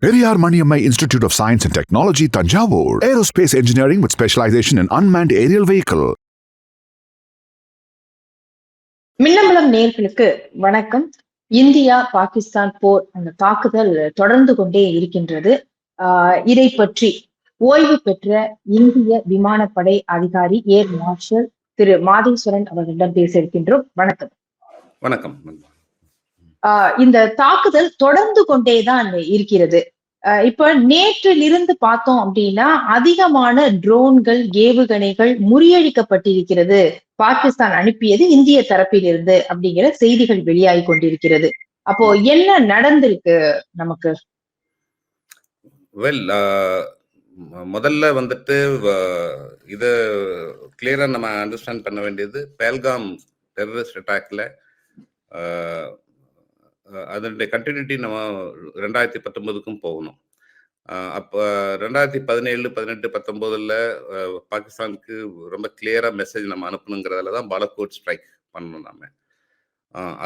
Periyar Maniammai Institute of Science and Technology, Tanjavur. Aerospace engineering with specialization in unmanned aerial vehicle. Minnambalam நேயர்களுக்கு வணக்கம். India Pakistan போர் அந்த தாக்குதல் தொடர்ந்து கொண்டே இருக்கின்றது. இதை பற்றி ஓய்வு பெற்ற இந்திய விமானப்படை அதிகாரி ஏர் மார்ஷல் திரு மாதேஸ்வரன் அவர்களிடம் பேச இருக்கின்றோம். வணக்கம். வணக்கம். இந்த தாக்குதல் தொடர்ந்து கொண்டேதான் இருக்கிறது. இப்ப நேற்றிலிருந்து பார்த்தோம் அப்படின்னா அதிகமான ட்ரோன்கள், ஏவுகணைகள் முறியடிக்கப்பட்டிருக்கிறது. பாகிஸ்தான் அனுப்பியது இந்திய தரப்பிலிருந்து அப்படிங்கிற செய்திகள் வெளியாகி கொண்டிருக்கிறது. அப்போ என்ன நடந்திருக்கு நமக்கு? வெல், முதல்ல வந்துட்டு இத கிளியரா நம்ம அண்டர்ஸ்டாண்ட் பண்ண வேண்டியது, பேல்காம் டெரரிஸ்ட் அட்டாக்ல அதனுடைய கண்டினியூட்டி நம்ம 2019க்கும் போகணும். அப்போ 2017, 18, 19ல் பாகிஸ்தானுக்கு ரொம்ப கிளியரா மெசேஜ் நம்ம அனுப்பணுங்கிறதுல தான் பாலக்கோட் ஸ்ட்ரைக் பண்ணணும் நாம.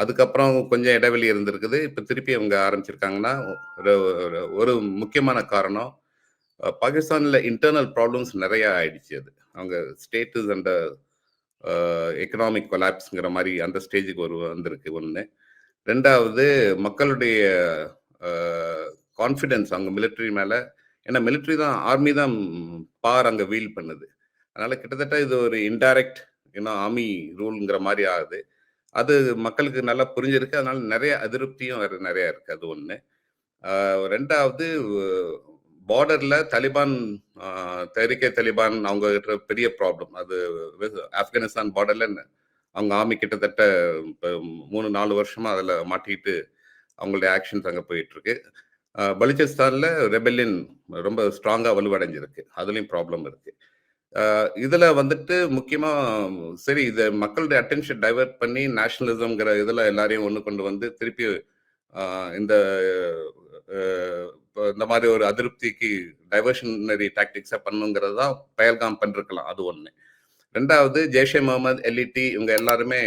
அதுக்கப்புறம் கொஞ்சம் இடைவெளி இருந்திருக்குது. இப்போ திருப்பி அவங்க ஆரம்பிச்சிருக்காங்கன்னா, ஒரு முக்கியமான காரணம், பாகிஸ்தான்ல இன்டர்னல் ப்ராப்ளம்ஸ் நிறைய ஆயிடுச்சு. அது அவங்க ஸ்டேட்டஸ் அண்ட் எக்கனாமிக் கொலாப்ஸ்ங்கிற மாதிரி அந்த ஸ்டேஜுக்கு வந்திருக்கு ஒன்று. ரெண்டாவது, மக்களுடைய கான்ஃபிடென்ஸ் அவங்க மிலிட்ரி மேலே, ஏன்னா மிலிட்ரி தான், ஆர்மி தான் அங்கே வீல் பண்ணுது. அதனால கிட்டத்தட்ட இது ஒரு இன்டைரக்ட் ஆர்மி ரூல்ங்கிற மாதிரி ஆகுது. அது மக்களுக்கு நல்லா புரிஞ்சிருக்கு. அதனால நிறைய அதிருப்தியும் நிறைய இருக்கு. அது ஒன்று. ரெண்டாவது, பார்டர்ல தாலிபான், தெஹ்ரிகே தாலிபான் அவங்க பெரிய ப்ராப்ளம். அது ஆப்கானிஸ்தான் பார்டர்ல அவங்க ஆர்மி கிட்டத்தட்ட 3-4 வருஷமா அதில் மாட்டிக்கிட்டு அவங்களுடைய ஆக்ஷன்ஸ் அங்கே போயிட்டு இருக்கு. பலுச்சிஸ்தான்ல ரெபெல்லியன் ரொம்ப ஸ்ட்ராங்கா வலுவடைஞ்சிருக்கு. அதுலயும் ப்ராப்ளம் இருக்கு. இதுல வந்துட்டு முக்கியமா சரி, இதை மக்களுடைய அட்டென்ஷன் டைவர்ட் பண்ணி நேஷனலிசம்ங்கிற இதுல எல்லாரையும் ஒன்று கொண்டு வந்து திருப்பி இந்த மாதிரி ஒரு அதிருப்திக்கு டைவர்ஷனரி டாக்டிக்ஸா பண்ணுங்கிறது தான் பயல்காம் பண்ணிருக்கலாம். அது ஒன்று. ரெண்டாவது, ஜெய்ஷே முகமது, எல்இடி இவங்க எல்லாருமே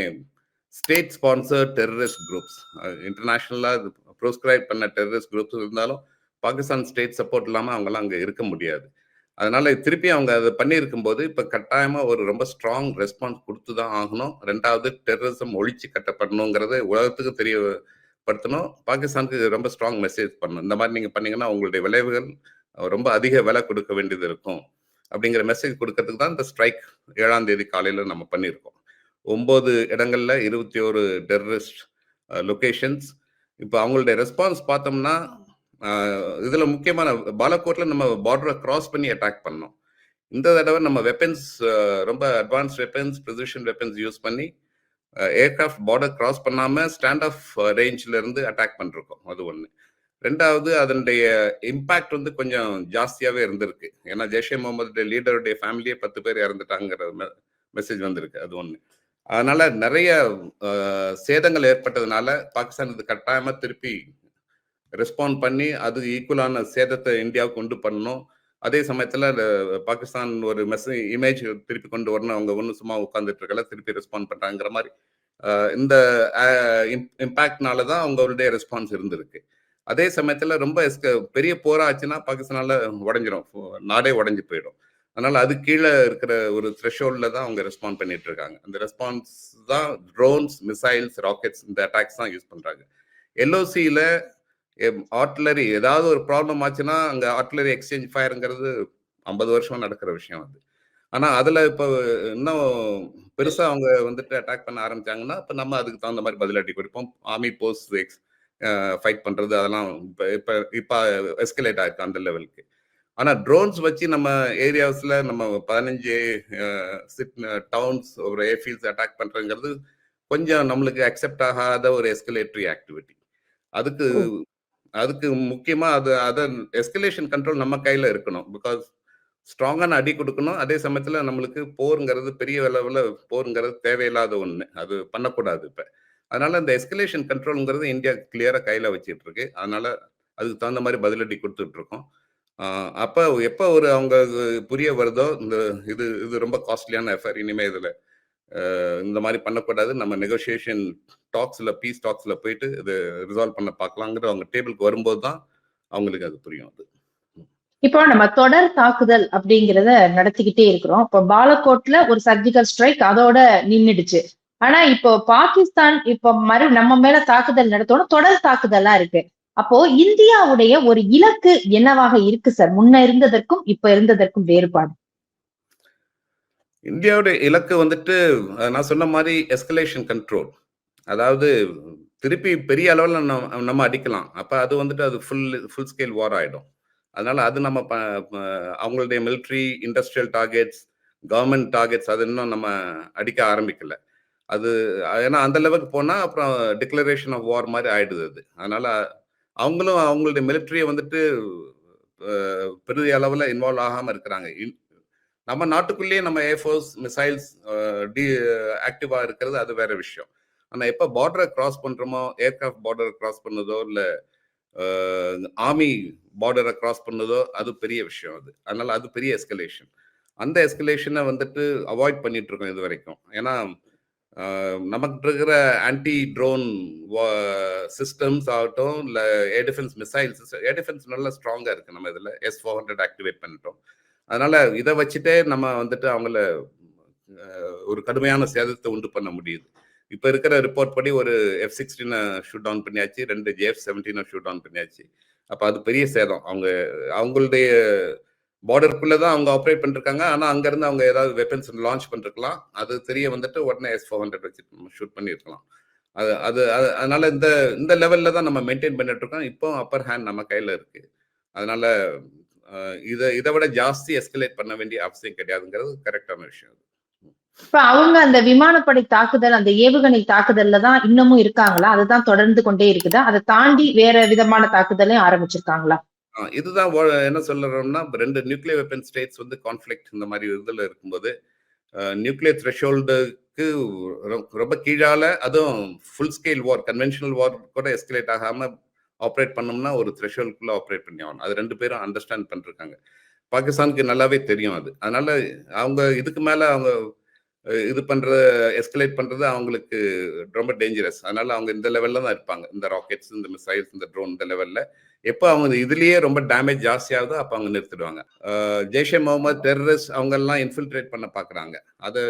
ஸ்டேட் ஸ்பான்சர் டெரரிஸ்ட் குரூப்ஸ். இன்டர்நேஷனலா ப்ரோஸ்கிரைப் பண்ண டெரரிஸ்ட் குரூப்ஸ் இருந்தாலும் பாகிஸ்தான் ஸ்டேட் சப்போர்ட் இல்லாமல் அவங்களாம் அங்கே இருக்க முடியாது. அதனால திருப்பி அவங்க அதை பண்ணியிருக்கும் போது இப்போ கட்டாயமா ஒரு ரொம்ப ஸ்ட்ராங் ரெஸ்பான்ஸ் கொடுத்து தான் ஆகணும். ரெண்டாவது, டெரரிசம் ஒழிச்சு கட்டப்படணுங்கிறத உலகத்துக்கு தெரியப்படுத்தணும். பாகிஸ்தானுக்கு ரொம்ப ஸ்ட்ராங் மெசேஜ் பண்ணணும். இந்த மாதிரி நீங்க பண்ணீங்கன்னா உங்களுடைய விளைவுகள் ரொம்ப அதிக விலை கொடுக்க வேண்டியது இருக்கும் அப்படிங்கிற மெசேஜ் கொடுக்கறதுக்கு தான் இந்த ஸ்ட்ரைக் 7ஆம் தேதி காலையில நம்ம பண்ணியிருக்கோம். 9 இடங்கள்ல 21 டெரரிஸ்ட் லொகேஷன்ஸ். இப்போ அவங்களுடைய ரெஸ்பான்ஸ் பார்த்தோம்னா, இதுல முக்கியமான பாலக்கோட்ல நம்ம பார்டரை கிராஸ் பண்ணி அட்டாக் பண்ணோம். இந்த தடவை நம்ம வெப்பன்ஸ், ரொம்ப advance weapons, precision weapons use பண்ணி ஏர்கிராஃப்ட் பார்டர் கிராஸ் பண்ணாம ஸ்டாண்ட் ஆஃப் ரேஞ்ச்ல இருந்து அட்டாக் பண்ணிருக்கோம். அது ஒன்று. ரெண்டாவது, அதனுடைய இம்பாக்ட் வந்து கொஞ்சம் ஜாஸ்தியாவே இருந்திருக்கு. ஏன்னா ஜெய்ஷே முகமது லீடருடைய ஃபேமிலியே 10 பேர் இறந்துட்டாங்கிற மெசேஜ் வந்திருக்கு. அது ஒன்று. அதனால நிறைய சேதங்கள் ஏற்பட்டதுனால பாகிஸ்தான் இது கட்டாயமா திருப்பி ரெஸ்பாண்ட் பண்ணி அது ஈக்குவலான சேதத்தை இந்தியாவுக்கு கொண்டு பண்ணணும். அதே சமயத்துல பாகிஸ்தான் ஒரு இமேஜ் திருப்பி கொண்டு வரணும். அவங்க ஒன்றும் சும்மா உட்கார்ந்துட்டு இருக்கல, திருப்பி ரெஸ்பாண்ட் பண்றாங்கிற மாதிரி இந்த இம்பாக்ட்னால தான் அவங்களுடைய ரெஸ்பான்ஸ் இருந்திருக்கு. அதே சமயத்துல ரொம்ப பெரிய போராச்சுன்னா பாகிஸ்தானால உடஞ்சிரும், நாடே உடஞ்சி போயிடும். அதனால அது கீழே இருக்கிற ஒரு த்ரெஷோல்ட்ல தான் அவங்க ரெஸ்பாண்ட் பண்ணிட்டு இருக்காங்க. அந்த ரெஸ்பான்ஸ் தான் ட்ரோன்ஸ், மிசைல்ஸ், ராக்கெட்ஸ், இந்த அட்டாக்ஸ் தான் யூஸ் பண்றாங்க. எல்ஓசியில ஆர்டிலரி ஏதாவது ஒரு ப்ராப்ளம் ஆச்சுன்னா அங்க ஆர்டிலரி எக்ஸ்சேஞ்ச் ஃபயருங்கிறது 50 வருஷமா நடக்கிற விஷயம் அது. ஆனா அதுல இப்போ இன்னும் பெருசா அவங்க வந்துட்டு அட்டாக் பண்ண ஆரம்பிச்சாங்கன்னா இப்ப நம்ம அதுக்கு தகுந்த மாதிரி பதிலடி கொடுப்போம். ஆர்மி போஸ்ட் ஃபைட் பண்றது அதெல்லாம் இப்ப இப்ப எஸ்கலேட் ஆயிருக்கு அந்த லெவலுக்கு. ஆனா ட்ரோன்ஸ் வச்சு நம்ம ஏரியாஸ்ல நம்ம 15 டவுன்ஸ் ஒரு ஏர்ஃபீல்ட்ஸ் அட்டாக் பண்றதுங்கிறது கொஞ்சம் நம்மளுக்கு அக்செப்ட் ஆகாத ஒரு எஸ்கலேட்டரி ஆக்டிவிட்டி. அதுக்கு முக்கியமா அத எஸ்கலேஷன் கண்ட்ரோல் நம்ம கையில இருக்கணும். பிகாஸ் ஸ்ட்ராங்கான அடி கொடுக்கணும். அதே சமயத்துல நம்மளுக்கு போருங்கிறது பெரிய அளவுல போருங்கிறது தேவையில்லாத ஒண்ணு. அது பண்ணக்கூடாது இப்ப. அதனால இந்த எஸ்கலேஷன் கண்ட்ரோல்ங்கிறது இந்தியா கிளியரா கையில வச்சிட்டு இருக்கு. அதனால அதுக்கு தகுந்த மாதிரி பதிலடி கொடுத்துட்டு இருக்கோம். அப்ப எப்ப ஒரு அவங்க புரிய வருதோ, இது இது ரொம்ப காஸ்ட்லியான எஃபர், இனிமே இதுல இந்த மாதிரி பண்ணக்கூடாது, நம்ம நெகோசியேஷன் டாக்ஸ்ல, பீஸ் டாக்ஸ்ல போயிட்டு இது ரிசால்வ் பண்ண பார்க்கலாங்கிற அவங்க டேபிளுக்கு வரும்போது தான் அவங்களுக்கு அது புரியும். அது இப்போ நம்ம தொடர் தாக்குதல் அப்படிங்கிறத நடத்திக்கிட்டே இருக்கிறோம். இப்போ பாலக்கோட்ல ஒரு சர்ஜிக்கல் ஸ்ட்ரைக் அதோட நின்னுடுச்சு. ஆனா இப்போ பாகிஸ்தான் இப்போ நம்ம மேல தாக்குதல் நடத்தணும் தொடர் தாக்குதலா இருக்கு. அப்போ இந்தியாவுடைய ஒரு இலக்கு என்னவாக இருக்கு சார்? முன்ன இருந்ததற்கும் இப்ப இருந்ததற்கும் வேறுபாடு. இந்தியாவோட இலக்கு வந்துட்டு நான் சொன்ன மாதிரி எஸ்கலேஷன் கண்ட்ரோல். அதாவது திருப்பி பெரிய அளவுல நம்ம அடிக்கலாம். அப்ப அது வந்துட்டு அது ஃபுல் ஸ்கேல் வார் ஆயிடும். அதனால அது நம்ம அவங்களுடைய military, industrial targets, government targets அது இன்னும் நம்ம அடிக்க ஆரம்பிக்கல. அது ஏன்னா அந்த லெவலுக்கு போனா அப்புறம் டிக்ளரேஷன் ஆஃப் வார் மாதிரி ஆயிடுது அது. அதனால அவங்களும் அவங்களுடைய மிலிட்டரியை வந்துட்டு பெரிய அளவுல இன்வால்வ் ஆகாம இருக்கிறாங்க. நம்ம நாட்டுக்குள்ளேயே நம்ம ஏர்ஃபோர்ஸ், மிசைல்ஸ் ஆக்டிவா இருக்கிறது அது வேற விஷயம். ஆனா எப்ப பார்டரை கிராஸ் பண்றோமோ, ஏர்கிராஃப்ட் பார்டரை கிராஸ் பண்ணதோ இல்ல ஆர்மி பார்டரை கிராஸ் பண்ணதோ அது பெரிய விஷயம் அது. அதனால அது பெரிய எஸ்கலேஷன். அந்த எஸ்கலேஷனை வந்துட்டு அவாய்ட் பண்ணிட்டு இருக்கோம் இது வரைக்கும். ஏன்னா நமக்கு இருக்கிற ஆன்டி ட்ரோன் சிஸ்டம்ஸ் ஆகட்டும் இல்லை air defence missiles, air defence நல்லா ஸ்ட்ராங்காக இருக்குது. நம்ம இதில் S-400 ஆக்டிவேட் பண்ணிட்டோம். அதனால இதை வச்சுட்டே நம்ம வந்துட்டு அவங்கள ஒரு கடுமையான சேதத்தை உண்டு பண்ண முடியுது. இப்போ இருக்கிற ரிப்போர்ட் படி ஒரு F-16 ஷூட் டவுன் பண்ணியாச்சு, 2 JF-17 ஷூட் டவுன் பண்ணியாச்சு. அப்போ அது பெரிய சேதம். அவங்களுடைய பார்டருக்குள்ளே தான் அவங்க ஆப்ரேட் பண்ணிருக்காங்க. ஆனால் அங்கேருந்து அவங்க ஏதாவது வெப்பன்ஸ் லான்ச் பண்ணிருக்கலாம். அது தெரிய வந்துட்டு உடனே S-400 வச்சு ஷூட் பண்ணியிருக்கலாம். அதனால இந்த லெவலில் தான் நம்ம மெயின்டைன் பண்ணிட்டு இருக்கோம். இப்போ அப்பர் ஹேண்ட் நம்ம கையில் இருக்கு. அதனால இதை விட ஜாஸ்தி எஸ்கலேட் பண்ண வேண்டிய அவசியம் கிடையாதுங்கிறது கரெக்டான விஷயம். இப்ப அவங்க அந்த விமானப்படை தாக்குதல், அந்த ஏவுகணை தாக்குதல்ல தான் இன்னமும் இருக்காங்களா? அதுதான் தொடர்ந்து கொண்டே இருக்குதா? அதை தாண்டி வேற விதமான தாக்குதலையும் ஆரம்பிச்சிருக்காங்களா? இதுதான் என்ன சொல்றோம்னா, 2 நியூக்ளியர் வெப்பன் ஸ்டேட்ஸ் வந்து கான்ஃபிளிக்ட் இந்த மாதிரி இதுல இருக்கும்போது நியூக்ளியர் த்ரெஷோல்டுக்கு ரொம்ப கீழால, அதுவும் ஃபுல் ஸ்கேல் வார், கன்வென்ஷனல் வார் கூட எஸ்கலேட் ஆகாம ஆப்ரேட் பண்ணோம்னா ஒரு த்ரெஷோல்டுக்குள்ள ஆப்ரேட் பண்ணி ஆகணும். அது 2 பேரும் அண்டர்ஸ்டாண்ட் பண்ணிருக்காங்க. பாகிஸ்தானுக்கு நல்லாவே தெரியும் அது. அதனால அவங்க இதுக்கு மேல அவங்க இது பண்றது, எஸ்கலேட் பண்றது அவங்களுக்கு ரொம்ப டேஞ்சரஸ். அதனால அவங்க இந்த லெவல்ல தான் இருப்பாங்க. இந்த ராக்கெட்ஸ், இந்த மிசைல்ஸ், இந்த ட்ரோன் இந்த லெவல்ல. எப்போ அவங்க இதுலயே ரொம்ப டேமேஜ் ஜாஸ்தியாகுதோ அப்போ அவங்க நிறுத்திடுவாங்க. ஜெய்ஷே முகமது டெரரிஸ்ட் அவங்க எல்லாம் இன்ஃபில்ட்ரேட் பண்ண பாக்குறாங்க. அது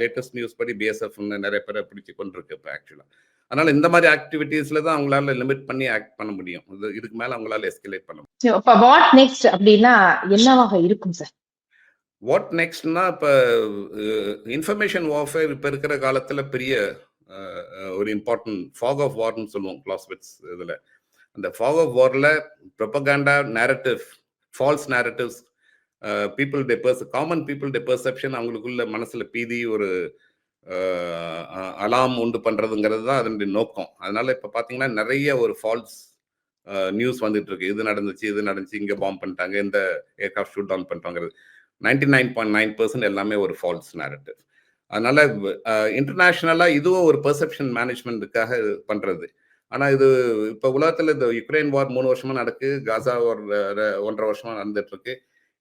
லேட்டஸ்ட் நியூஸ் படி BSF நிறைய பேரை பிடிச்சி கொண்டு இருக்கு இப்போ ஆக்சுவலா. அதனால இந்த மாதிரி ஆக்டிவிட்டீஸ்ல தான் அவங்களால லிமிட் பண்ணி ஆக்ட் பண்ண முடியும். இதுக்கு மேல அவங்களால எஸ்கலேட் பண்ண முடியும். இப்ப வாட் நெக்ஸ்ட் அப்படின்னா என்னவாக இருக்கும் சார்? வாட் நெக்ஸ்ட்னா இப்போ இன்ஃபர்மேஷன் வார்ஃபேர் இப்போ இருக்கிற காலத்துல பெரிய ஒரு இம்பார்ட்டன்ட் ஃபாக் ஆஃப் வார்னு சொல்லுவோம் கிளாஸ்விட்ஸ் இதுல. அந்த ஃபாக் ஆஃப் வார்ல propaganda narrative, false narratives, common people perception, அவங்களுக்குள்ள மனசுல பீதி, ஒரு அலாம் உண்டு பண்றதுங்கிறது தான் அதனுடைய நோக்கம். அதனால இப்ப பாத்தீங்கன்னா நிறைய ஒரு ஃபால்ஸ் நியூஸ் வந்துட்டு இருக்கு. இது நடந்துச்சு, இங்க பாம்பு பண்ணிட்டாங்க, இந்த ஏர்கிராஃப்ட் ஷூட் டவுன் பண்ணிட்டாங்கிறது 99.9% எல்லாமே ஒரு ஃபால்ஸ் நேரட்டிவ். அதனால இன்டர்நேஷனலா இதுவும் ஒரு பெர்செப்ஷன் மேனேஜ்மெண்ட்டுக்காக பண்றது. ஆனா இது இப்ப உலகத்துல இந்த யுக்ரைன் வார் 3 வருஷமா நடக்கு, காசா ஒரு 1.5 வருஷமா நடந்துட்டு இருக்கு.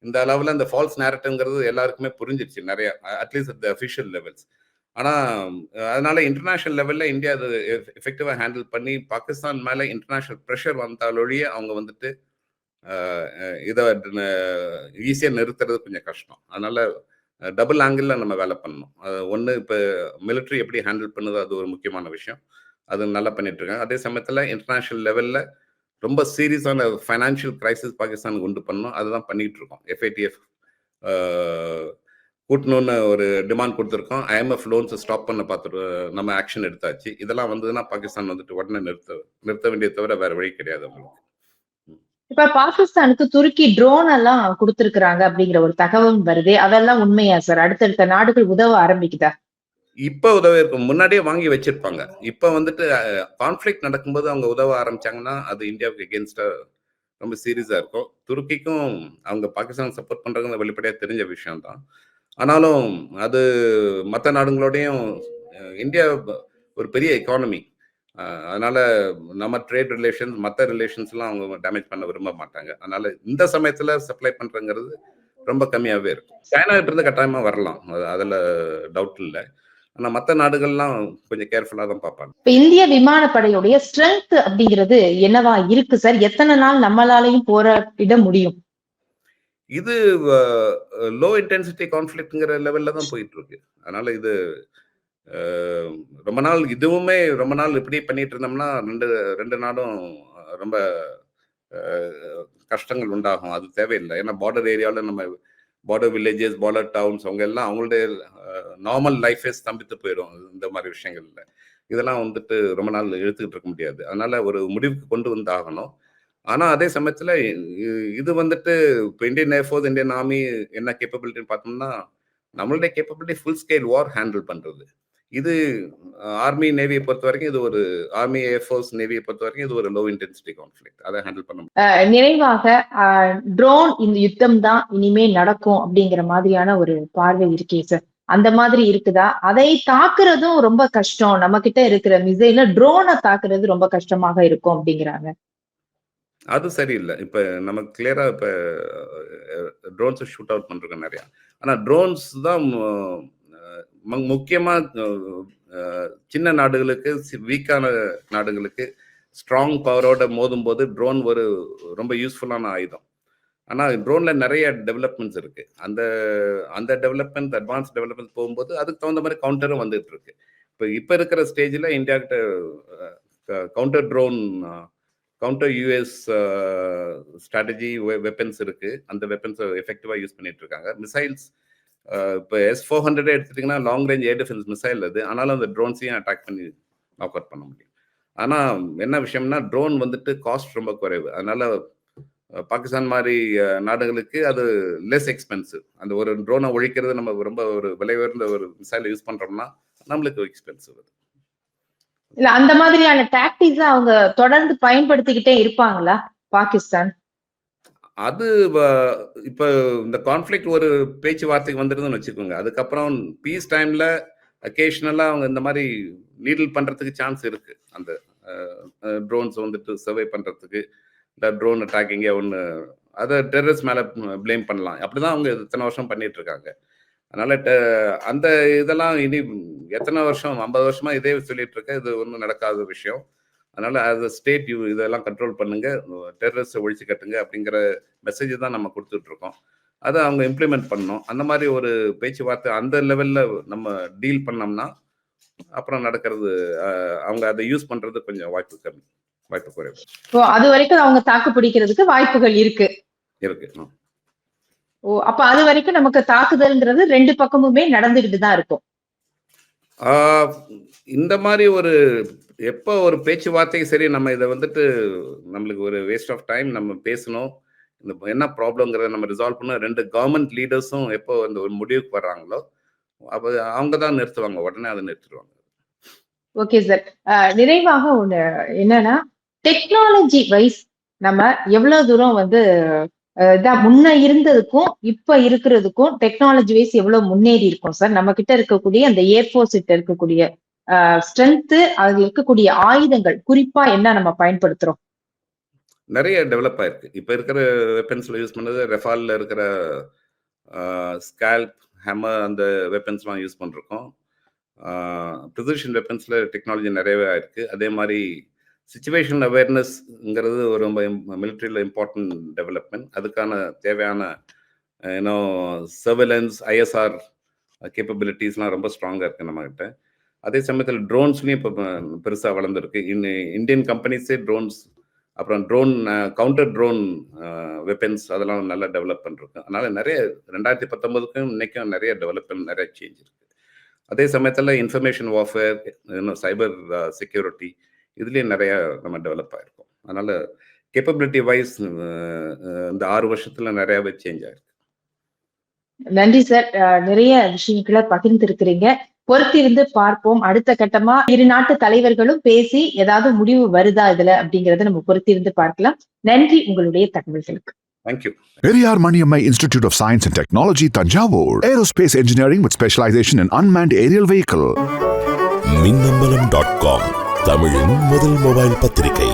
இந்த அளவுல இந்த ஃபால்ஸ் நேரட்டிவ்ங்கிறது எல்லாருக்குமே புரிஞ்சிருச்சு நிறைய, at least at the official levels. ஆனா அதனால இன்டர்நேஷனல் லெவல்ல இந்தியா அது எஃபெக்டிவா ஹேண்டில் பண்ணி பாகிஸ்தான் மேல இன்டர்நேஷனல் ப்ரெஷர் வந்தாலொழிய அவங்க வந்துட்டு இதை ஈஸியா நிறுத்துறது கொஞ்சம் கஷ்டம். அதனால டபுள் ஆங்கிள் நம்ம வேலை பண்ணணும். ஒன்று இப்போ மிலிட்ரி எப்படி ஹேண்டில் பண்ணுது அது ஒரு முக்கியமான விஷயம், அது நல்லா பண்ணிட்டு இருக்காங்க. அதே சமயத்தில் இன்டர்நேஷனல் லெவல்ல ரொம்ப சீரியஸான ஃபைனான்சியல் கிரைசிஸ் பாகிஸ்தானுக்கு உண்டு பண்ணணும், அதுதான் பண்ணிட்டு இருக்கோம். FATF கூட்டணும்னு ஒரு டிமாண்ட் கொடுத்துருக்கோம். IMF லோன்ஸ் ஸ்டாப் பண்ண பார்த்துட்டு நம்ம ஆக்ஷன் எடுத்தாச்சு. இதெல்லாம் வந்ததுன்னா பாகிஸ்தான் வந்துட்டு உடனே நிறுத்த வேண்டிய தவிர வேற வழி கிடையாது அவங்களுக்கு. இப்ப பாகிஸ்தானுக்கு துருக்கி ட்ரோன் எல்லாம் கொடுத்திருக்கிறாங்க அப்படிங்கிற ஒரு தகவல் வருது, அதெல்லாம் உண்மையா சார்? அடுத்தடுத்த நாடுகள் உதவ ஆரம்பிக்குதா? இப்ப உதவி இருக்கும், முன்னாடியே வாங்கி வச்சிருப்பாங்க. இப்ப வந்துட்டு கான்ஃபிளிக்ட் நடக்கும்போது அவங்க உதவ ஆரம்பிச்சாங்கன்னா அது இந்தியாவுக்கு எகென்ஸ்டா ரொம்ப சீரியஸா இருக்கும். துருக்கிக்கும் அவங்க பாகிஸ்தான் சப்போர்ட் பண்றாங்க வெளிப்படையா தெரிஞ்ச விஷயம் தான். ஆனாலும் அது மற்ற நாடுகளோடையும் இந்தியா ஒரு பெரிய எக்கானமி, அதனால நம்ம ட்ரேட் ரிலேஷன்ஸ், மற்ற ரிலேஷன்ஸ்லாம் அவங்க டேமேஜ் பண்ண விரும்ப மாட்டாங்க. அதனால இந்த சமயத்துல சப்ளை பண்றங்கிறது ரொம்ப கம்மியாவே இருக்கும். சைனா கிட்ட இருந்து கட்டாயமா வரலாம், அதுல டவுட் இல்லை. ஆனா மற்ற நாடுகள்லாம் கொஞ்சம் கேர்ஃபுல்லா தான் பார்ப்பாங்க. இப்ப இந்திய விமானப்படையுடைய ஸ்ட்ரென்த் அப்படிங்கிறது என்னவா இருக்கு சார்? எத்தனை நாள் நம்மளாலையும் போராடிட முடியும்? இது லோ இன்டென்சிட்டி கான்ஃப்ளிக்ட்ங்கிற லெவல்ல தான் போயிட்டு இருக்கு. அதனால இது ரொம்ப நாள் இதுவுமே ரொம்ப நாள் இப்படி பண்ணிட்டு இருந்தோம்னா ரெண்டு நாடும் ரொம்ப கஷ்டங்கள் உண்டாகும். அது தேவையில்லை. ஏன்னா பார்டர் ஏரியாவில் நம்ம பார்டர் வில்லேஜஸ், பார்டர் டவுன்ஸ் அவங்க எல்லாம் அவங்களுடைய நார்மல் லைஃபே ஸ்தம்பித்து போயிடும் இந்த மாதிரி விஷயங்கள்ல. இதெல்லாம் வந்துட்டு ரொம்ப நாள் இழுத்துக்கிட்டு இருக்க முடியாது. அதனால ஒரு முடிவுக்கு கொண்டு வந்து ஆகணும். ஆனா அதே சமயத்துல இது வந்துட்டு இப்போ இந்தியன் ஏர்ஃபோர்ஸ், இந்தியன் ஆர்மி என்ன கேப்பபிலிட்டின்னு பார்த்தோம்னா நம்மளுடைய கேப்பபிலிட்டி ஃபுல் ஸ்கேல் வார் ஹேண்டில் பண்றது. இது ஆர்மி நேவியை பொறுத்த வரைக்கும் இது ஒரு ஆர்மி ஏர்ஃபோர்ஸ் நேவியை பொறுத்த வரைக்கும் இது ஒரு லோ இன்டென்சிட்டி கான்ஃப்ளிக்ட். அதை ஹேண்டில் பண்ண முடியும். நிறைவாக ட்ரோன் இந்த யுத்தம் தான் இனிமே நடக்கும் அப்படிங்கிற மாதிரியான ஒரு பார்வை இருக்கே சார், அந்த மாதிரி இருக்குதா? அதை தாக்குறதும் ரொம்ப கஷ்டம், நம்ம கிட்ட இருக்கிற மிசைல ட்ரோனை தாக்குறது ரொம்ப கஷ்டமாக இருக்கும் அப்படிங்கிறாங்க. அது சரியில்லை. இப்ப நமக்கு கிளியரா இப்ப ட்ரோன்ஸை ஷூட் அவுட் பண்றோம் நிறையா. ஆனா ட்ரோன்ஸ் தான் முக்கியமா சின்ன நாடுகளுக்கு, வீக்கான நாடுகளுக்கு ஸ்ட்ராங் பவரோட மோதும் போது ட்ரோன் ஒரு ரொம்ப யூஸ்ஃபுல்லான ஆயுதம். ஆனா ட்ரோன்ல நிறைய டெவலப்மெண்ட்ஸ் இருக்கு. அந்த டெவலப்மெண்ட், அட்வான்ஸ் டெவலப்மெண்ட் போகும்போது அதுக்கு தகுந்த மாதிரி கவுண்டரும் வந்துட்டு இருக்கு. இப்ப இருக்கிற ஸ்டேஜ்ல இந்தியா கிட்ட counter drone, counter US strategy weapons இருக்கு. அந்த வெப்பன்ஸை எஃபெக்டிவா யூஸ் பண்ணிட்டு இருக்காங்க. மிசைல்ஸ் இப்போ S-400 எடுத்துட்டிங்கன்னா long range air defence missile அது. ஆனாலும் அந்த ட்ரோன்ஸையும் அட்டாக் பண்ணி நாக் அவுட் பண்ண முடியும். ஆனால் என்ன விஷயம்னா ட்ரோன் வந்துட்டு காஸ்ட் ரொம்ப குறைவு. அதனால பாகிஸ்தான் மாதிரி நாடுகளுக்கு அது லெஸ் எக்ஸ்பென்சிவ். அந்த ஒரு ட்ரோனை ஒழிக்கிறது நம்ம ரொம்ப ஒரு விலை உயர்ந்த ஒரு மிசைலை யூஸ் பண்ணுறோம்னா நம்மளுக்கு எக்ஸ்பென்சிவ். இல்ல அந்த மாதிரியான டாக்டிக்ஸ் அவங்க தொடர்ந்து பயன்படுத்திக்கிட்டே இருப்பாங்களா பாகிஸ்தான்? அது இப்போ இந்த கான்ஃப்ளிக்ட் ஒரு பேச்சுவார்த்தைக்கு வந்துருதுன்னு வச்சுக்கோங்க. அதுக்கப்புறம் பீஸ் டைம்ல அக்கேஷனலா அவங்க இந்த மாதிரி நீடில் பண்றதுக்கு சான்ஸ் இருக்கு. அந்த ட்ரோன்ஸ் வந்துட்டு சர்வே பண்றதுக்கு, இந்த ட்ரோன் அட்டாக்கிங்கே ஒன்று அதை டெரரிஸ்ட் மேல பிளேம் பண்ணலாம். அப்படிதான் அவங்க இத்தனை வருஷம் பண்ணிட்டு இருக்காங்க. அதனால அந்த இதெல்லாம் இனி எத்தனை வருஷம், 50 வருஷமா இதே சொல்லிட்டு இருக்க, இது ஒன்றும் நடக்காத விஷயம். அதனால as a ஸ்டேட் இதெல்லாம் கண்ட்ரோல் பண்ணுங்க, டெரரிஸ்ட்டை ஒழிச்சு கட்டுங்க அப்படிங்கிற மெசேஜ் தான் நம்ம கொடுத்துட்டு இருக்கோம். அதை அவங்க இம்ப்ளிமெண்ட் பண்ணணும். அந்த மாதிரி ஒரு பேச்சுவார்த்தை அந்த லெவல்ல நம்ம டீல் பண்ணோம்னா அப்புறம் நடக்கிறது, அவங்க அதை யூஸ் பண்றது கொஞ்சம் வாய்ப்பு குறைவு. அது வரைக்கும் அவங்க தாக்கு பிடிக்கிறதுக்கு வாய்ப்புகள் இருக்கு. அப்ப அது வரைக்கும் நமக்கு தாக்குதல்ங்கிறது ரெண்டு பக்கமுமே நடந்துகிட்டு தான் இருக்கும். இந்த மாதிரி ஒரு எப்போ ஒரு பேச்சுவார்த்தைக்கு சரி நம்ம இதை வந்துட்டு நம்மளுக்கு ஒரு வேஸ்ட் ஆஃப் டைம், நம்ம பேசணும், இந்த என்ன ப்ராப்ளம்ங்கிறத நம்ம ரிசால்வ் பண்ணணும். ரெண்டு கவர்மெண்ட் லீடர்ஸும் எப்போ அந்த ஒரு முடிவுக்கு வர்றாங்களோ அப்போ அவங்க தான் நிறுத்துவாங்க, உடனே அதை நிறுத்திடுவாங்க. ஓகே சார், நிறைவாக ஒண்ணு என்னன்னா, டெக்னாலஜி வைஸ் நம்ம எவ்வளவு தூரம் வந்து முன்ன இருந்ததுக்கும் இப்ப இருக்கிறதுக்கும் டெக்னாலஜி வைஸ் எவ்வளவு முன்னேறி இருக்கும் சார்? நம்ம கிட்ட இருக்கக்கூடிய அந்த ஏர்ஃபோர்ஸ் கிட்ட இருக்கக்கூடிய ஸ்ட்ரென்த், அதுல இருக்கக்கூடிய ஆயுதங்கள் குறிப்பா என்ன நம்ம பயன்படுத்துறோம்? நிறைய டெவலப் ஆயிருக்கு. இப்ப இருக்கிற வெப்பன்ஸ்ல யூஸ் பண்ணது ரெஃபால்ல இருக்கிற ஸ்கால்ப், ஹேமர், அந்த வெப்பன்ஸ்லாம் யூஸ் பண்ணிருக்கோம். ப்ரிசிஷன் வெப்பன்ஸ்ல டெக்னாலஜி நிறையவே ஆயிருக்கு. அதே மாதிரி சிச்சுவேஷன் அவேர்னஸ்ங்கிறது ஒரு ரொம்ப மிலிட்ரியில் இம்பார்ட்டன்ட் டெவலப்மெண்ட். அதுக்கான தேவையான சர்வேலன்ஸ், ஐஎஸ்ஆர் கேப்பபிலிட்டிஸ்லாம் ரொம்ப ஸ்ட்ராங்காக இருக்குது நம்மகிட்ட. அதே சமயத்தில் ட்ரோன்ஸ்லையும் இப்போ பெருசாக வளர்ந்துருக்கு. இந்தியன் கம்பெனிஸே ட்ரோன்ஸ், அப்புறம் ட்ரோன் கவுண்டர் ட்ரோன் வெப்பன்ஸ் அதெல்லாம் நல்லா டெவலப் பண்ணிருக்கு. அதனால நிறைய 2019க்கும் இன்னைக்கும் நிறைய டெவலப்மெண்ட், நிறைய சேஞ்ச் இருக்கு. அதே சமயத்தில் இன்ஃபர்மேஷன் வார்ஃபேர், சைபர் செக்யூரிட்டி, இதுலேயும் நிறைய நம்ம டெவலப் ஆகிருக்கோம். அதனால கேப்பபிலிட்டி வைஸ் இந்த 6 வருஷத்துல நிறையவே சேஞ்ச் ஆயிருக்கு. நன்றி சார், நிறைய விஷயங்களை பகிர்ந்திருக்கிறீங்க. பொறுத்திருந்து பார்ப்போம். அடுத்த கட்டமா இரு நாட்டு தலைவர்களும் பேசி ஏதாவது முடிவு வருதா இதுல அப்படிங்கறத நம்ம பொறுத்திருந்து பார்க்கலாம். நன்றி உங்களுடைய தகவல்களுக்கு. Thank you. Periyar Maniammai Institute of Science and Technology, Tanjavur. Aerospace engineering with specialization in unmanned aerial vehicle. மின்னம்பலம்.com, தமிழின் முதல் மொபைல் பத்திரிகை.